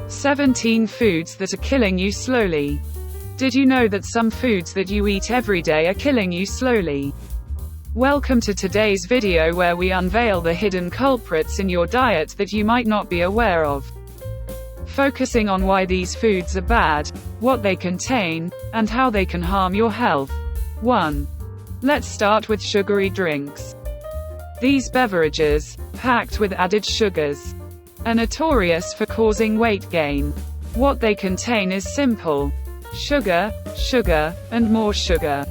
17 foods that are killing you slowly. Did you know that some foods that you eat every day are killing you slowly? Welcome to today's video where we unveil the hidden culprits in your diet that you might not be aware of. Focusing on why these foods are bad, what they contain, and how they can harm your health. 1. Let's start with sugary drinks. These beverages, packed with added sugars, are notorious for causing weight gain. What they contain is simple: sugar, sugar, and more sugar.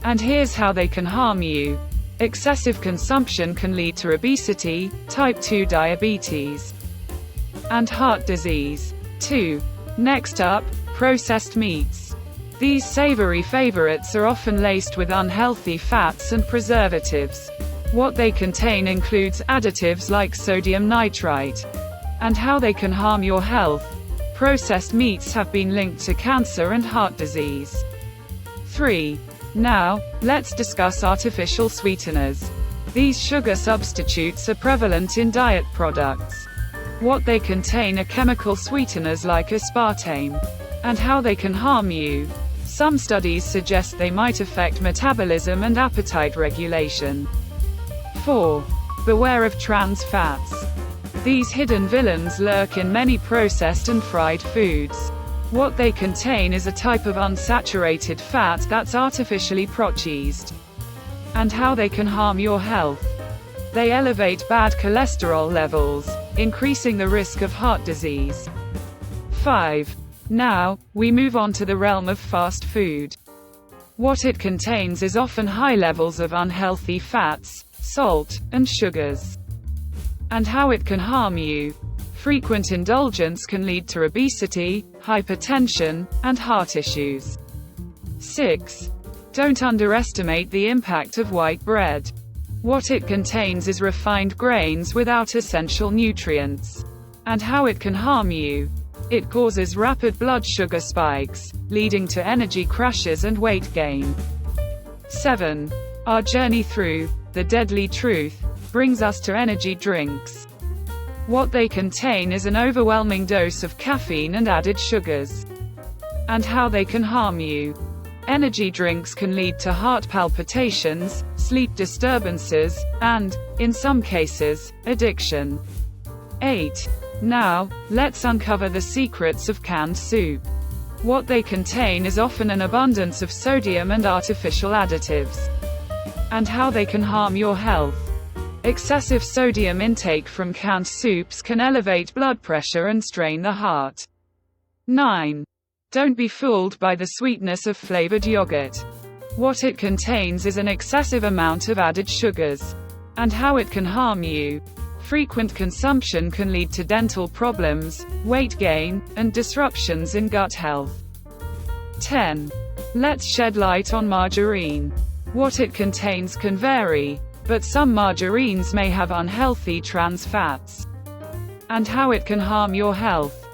And here's how they can harm you. Excessive consumption can lead to obesity, type 2 diabetes, and heart disease. 2. Next up, processed meats. These savory favorites are often laced with unhealthy fats and preservatives. What they contain includes additives like sodium nitrite. And how they can harm your health. Processed meats have been linked to cancer and heart disease. 3. Now, let's discuss artificial sweeteners. These sugar substitutes are prevalent in diet products. What they contain are chemical sweeteners like aspartame. And how they can harm you. Some studies suggest they might affect metabolism and appetite regulation. 4. Beware of trans fats. These hidden villains lurk in many processed and fried foods. What they contain is a type of unsaturated fat that's artificially processed. And how they can harm your health. They elevate bad cholesterol levels, increasing the risk of heart disease. 5. Now, we move on to the realm of fast food. What it contains is often high levels of unhealthy fats, salt, and sugars. And how it can harm you. Frequent indulgence can lead to obesity, hypertension, and heart issues. 6. Don't underestimate the impact of white bread. What it contains is refined grains without essential nutrients. And how it can harm you. It causes rapid blood sugar spikes, leading to energy crashes and weight gain. 7. Our journey through the deadly truth brings us to energy drinks. What they contain is an overwhelming dose of caffeine and added sugars. And how they can harm you. Energy drinks can lead to heart palpitations, sleep disturbances, and, in some cases, addiction. 8. Now, let's uncover the secrets of canned soup. What they contain is often an abundance of sodium and artificial additives. And how they can harm your health. Excessive sodium intake from canned soups can elevate blood pressure and strain the heart. 9. Don't be fooled by the sweetness of flavored yogurt. What it contains is an excessive amount of added sugars. And how it can harm you. Frequent consumption can lead to dental problems, weight gain, and disruptions in gut health. 10. Let's shed light on margarine. What it contains can vary, but some margarines may have unhealthy trans fats. And how it can harm your health.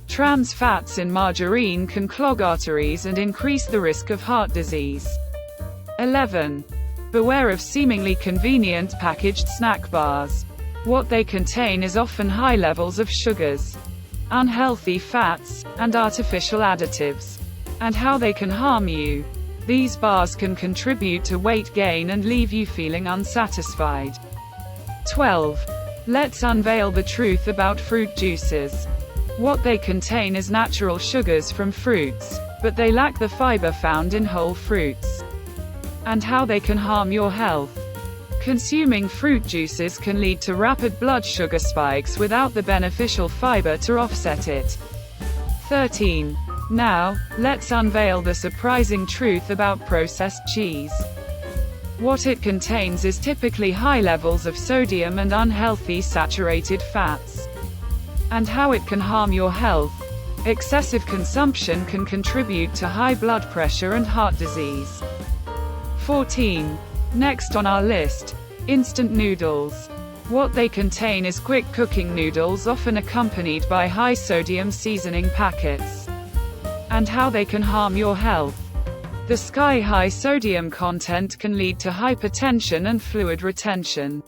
Trans fats in margarine can clog arteries and increase the risk of heart disease. 11. Beware of seemingly convenient packaged snack bars. What they contain is often high levels of sugars, unhealthy fats, and artificial additives. And how they can harm you. These bars can contribute to weight gain and leave you feeling unsatisfied. 12. Let's unveil the truth about fruit juices. What they contain is natural sugars from fruits, but they lack the fiber found in whole fruits. And how they can harm your health. Consuming fruit juices can lead to rapid blood sugar spikes without the beneficial fiber to offset it. 13. Now, let's unveil the surprising truth about processed cheese. What it contains is typically high levels of sodium and unhealthy saturated fats. And how it can harm your health. Excessive consumption can contribute to high blood pressure and heart disease. 14. Next on our list, instant noodles. What they contain is quick cooking noodles often accompanied by high sodium seasoning packets. And how they can harm your health. The sky-high sodium content can lead to hypertension and fluid retention.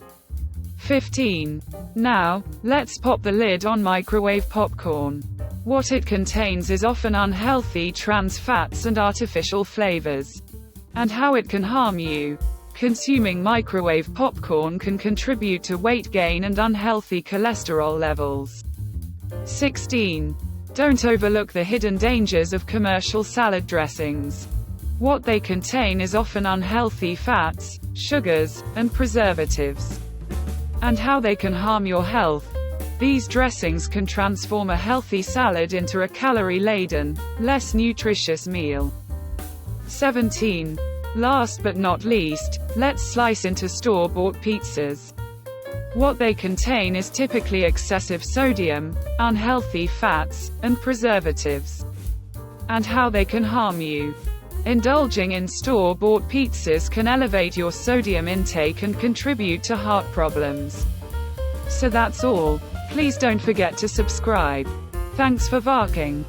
15. Now, let's pop the lid on microwave popcorn. What it contains is often unhealthy trans fats and artificial flavors. And how it can harm you. Consuming microwave popcorn can contribute to weight gain and unhealthy cholesterol levels. 16. Don't overlook the hidden dangers of commercial salad dressings. What they contain is often unhealthy fats, sugars, and preservatives. And how they can harm your health. These dressings can transform a healthy salad into a calorie-laden, less nutritious meal. 17. Last but not least, let's slice into store-bought pizzas. What they contain is typically excessive sodium, unhealthy fats, and preservatives. And how they can harm you. Indulging in store-bought pizzas can elevate your sodium intake and contribute to heart problems. So that's all. Please don't forget to subscribe. Thanks for watching.